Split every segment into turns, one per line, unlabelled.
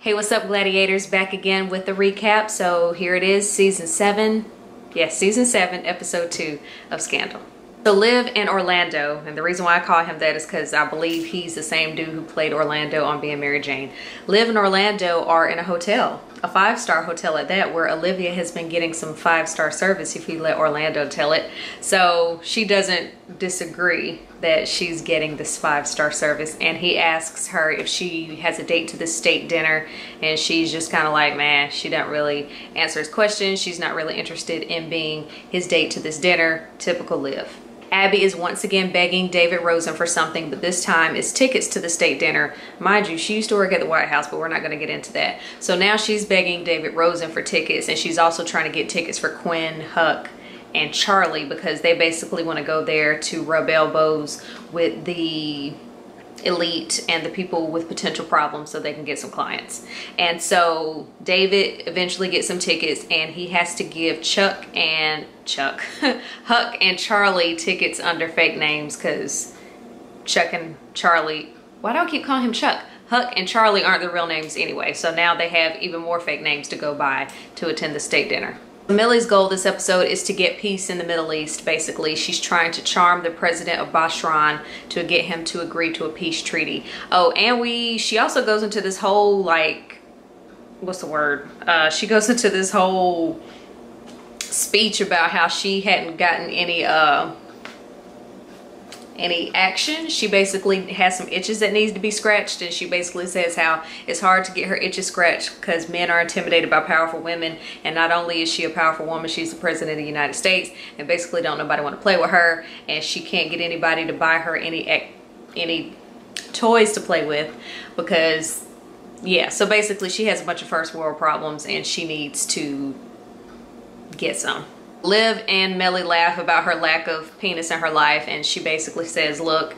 Hey, what's up, gladiators? Back again with the recap. So here it is, season 7. Yes, season 7, episode 2 of Scandal. So Liv in Orlando, and the reason why I call him that is because I believe he's the same dude who played Orlando on Being Mary Jane. Liv and Orlando are in a hotel, a 5-star hotel at that, where Olivia has been getting some 5-star service, if you let Orlando tell it. So she doesn't disagree that she's getting this 5-star service, and he asks her if she has a date to this state dinner, and she's just kind of like, man, she doesn't really answer his questions. She's not really interested in being his date to this dinner. Typical Liv. Abby is once again begging David Rosen for something, but this time it's tickets to the state dinner. Mind you, she used to work at the White House, but we're not going to get into that. So now she's begging David Rosen for tickets, and she's also trying to get tickets for Quinn, Huck, and Charlie, because they basically want to go there to rub elbows with the elite and the people with potential problems so they can get some clients. And so David eventually gets some tickets, and he has to give Huck and Charlie tickets under fake names, because Chuck and Charlie, why do I keep calling him Chuck? Huck and Charlie aren't their real names anyway, so now they have even more fake names to go by to attend the state dinner. Mellie's goal this episode is to get peace in the Middle East. Basically, she's trying to charm the president of Bahrain to get him to agree to a peace treaty. Oh, and she also goes into this whole, like, what's the word? She goes into this whole speech about how she hadn't gotten any action. She basically has some itches that needs to be scratched, and she basically says how it's hard to get her itches scratched because men are intimidated by powerful women, and not only is she a powerful woman, she's the president of the United States, and basically don't nobody want to play with her, and she can't get anybody to buy her any toys to play with because, yeah, so basically she has a bunch of first world problems and she needs to get some. Liv and Mellie laugh about her lack of penis in her life, and she basically says, look,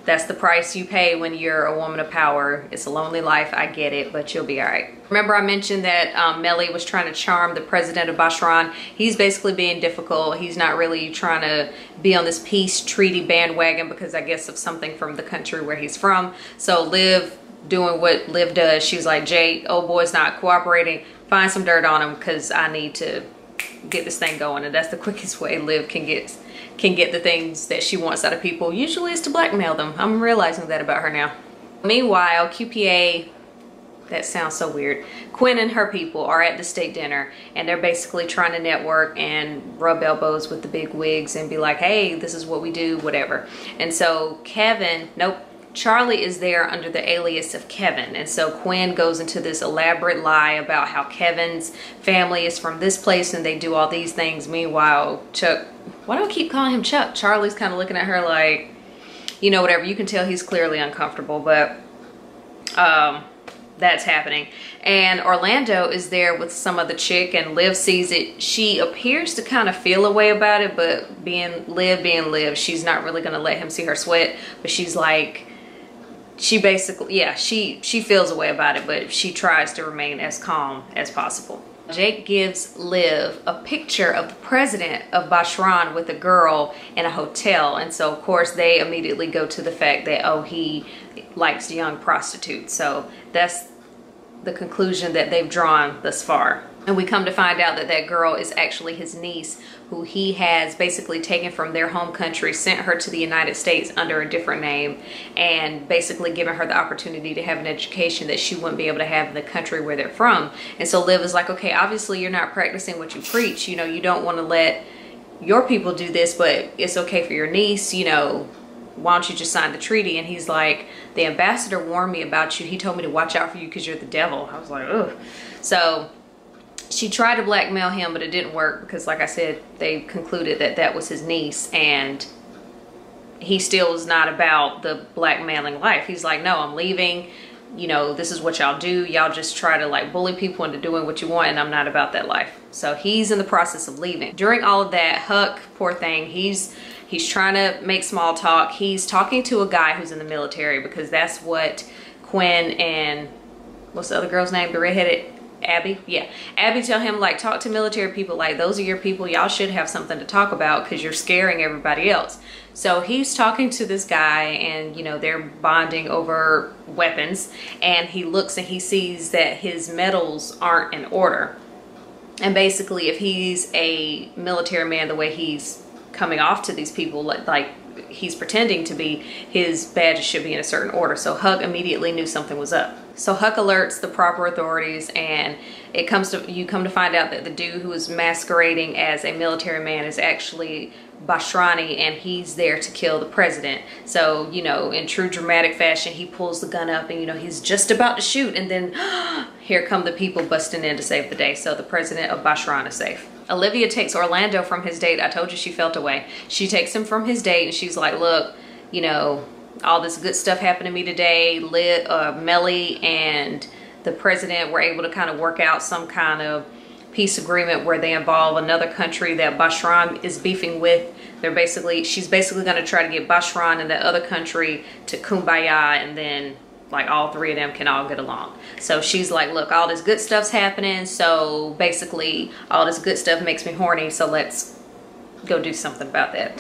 that's the price you pay when you're a woman of power. It's a lonely life, I get it, but you'll be all right. Remember I mentioned that Mellie was trying to charm the president of Bahrain. He's basically being difficult. He's not really trying to be on this peace treaty bandwagon because I guess of something from the country where he's from. So Liv doing what Liv does, she's like, Jay, old boy's not cooperating. Find some dirt on him because I need to get this thing going, and that's the quickest way Liv can get the things that she wants out of people. Usually is to blackmail them. I'm realizing that about her now. Meanwhile, QPA, that sounds so weird, Quinn and her people are at the state dinner, and they're basically trying to network and rub elbows with the big wigs and be like, hey, this is what we do, whatever. And so Charlie is there under the alias of Kevin, and so Quinn goes into this elaborate lie about how Kevin's family is from this place and they do all these things. Meanwhile, Chuck, why do I keep calling him Chuck? Charlie's kind of looking at her like, you know, whatever. You can tell he's clearly uncomfortable, but that's happening. And Orlando is there with some other chick, and Liv sees it. She appears to kind of feel a way about it, but being Liv, she's not really going to let him see her sweat, but she's like, she basically, yeah, she feels a way about it, but she tries to remain as calm as possible. Jake gives Liv a picture of the president of Bahrain with a girl in a hotel, and so of course they immediately go to the fact that, oh, he likes young prostitutes. So that's the conclusion that they've drawn thus far. And we come to find out that that girl is actually his niece, who he has basically taken from their home country, sent her to the United States under a different name, and basically given her the opportunity to have an education that she wouldn't be able to have in the country where they're from. And so Liv is like, okay, obviously you're not practicing what you preach. You know, you don't want to let your people do this, but it's okay for your niece, you know, why don't you just sign the treaty? And he's like, the ambassador warned me about you. He told me to watch out for you because you're the devil. I was like, ugh. So she tried to blackmail him, but it didn't work because, like I said, they concluded that that was his niece, and he still is not about the blackmailing life. He's like, no, I'm leaving. You know, this is what y'all do. Y'all just try to like bully people into doing what you want, and I'm not about that life. So he's in the process of leaving. During all of that, Huck, poor thing, he's trying to make small talk. He's talking to a guy who's in the military because that's what Quinn and, what's the other girl's name? The redheaded Abby, yeah. Abby tell him, like, talk to military people, like, those are your people, y'all should have something to talk about because you're scaring everybody else. So he's talking to this guy, and you know, they're bonding over weapons, and he looks and he sees that his medals aren't in order. And basically, if he's a military man, the way he's coming off to these people, like he's pretending to be, his badges should be in a certain order. So Huck immediately knew something was up. So Huck alerts the proper authorities, and you come to find out that the dude who is masquerading as a military man is actually Bashrani, and he's there to kill the president. So, you know, in true dramatic fashion, he pulls the gun up, and you know, he's just about to shoot, and then here come the people busting in to save the day. So the president of Bashran is safe. Olivia takes Orlando from his date. I told you she felt away. She takes him from his date, and she's like, look, you know, all this good stuff happened to me today. Mellie and the president were able to kind of work out some kind of peace agreement where they involve another country that Bashran is beefing with. She's basically going to try to get Bashran and that other country to kumbaya, and then like all three of them can all get along. So she's like, look, all this good stuff's happening, so basically all this good stuff makes me horny, so let's go do something about that.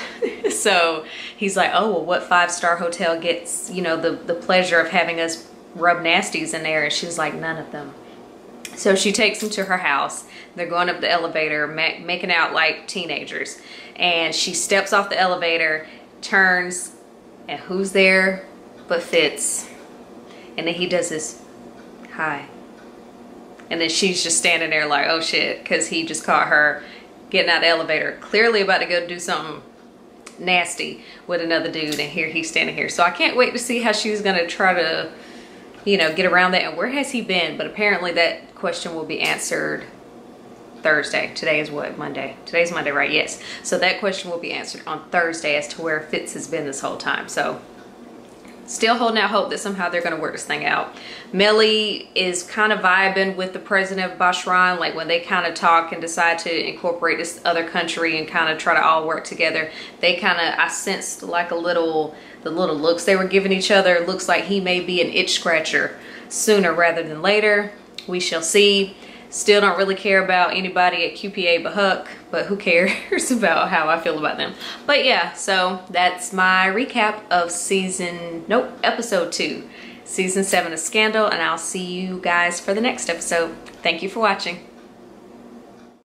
So he's like, oh, well, what 5-star hotel gets, you know, the pleasure of having us rub nasties in there? And she's like, none of them. So she takes him to her house. They're going up the elevator, making out like teenagers. And she steps off the elevator, turns, and who's there but Fitz? And then he does this, hi. And then she's just standing there like, oh shit, because he just caught her getting out of the elevator, clearly about to go do something nasty with another dude, and here he's standing here. So I can't wait to see how she's gonna try to, you know, get around that, and where has he been? But apparently that question will be answered Thursday. Today is what, Monday? Today's Monday, right? Yes. So that question will be answered on Thursday as to where Fitz has been this whole time. So still holding out hope that somehow they're going to work this thing out. Mellie is kind of vibing with the president of Bashran, like when they kind of talk and decide to incorporate this other country and kind of try to all work together. They kind of, I sensed like the little looks they were giving each other. Looks like he may be an itch scratcher sooner rather than later. We shall see. Still don't really care about anybody at QPA but Huck, but who cares about how I feel about them. But yeah, so that's my recap of episode 2, season 7 of Scandal, and I'll see you guys for the next episode. Thank you for watching.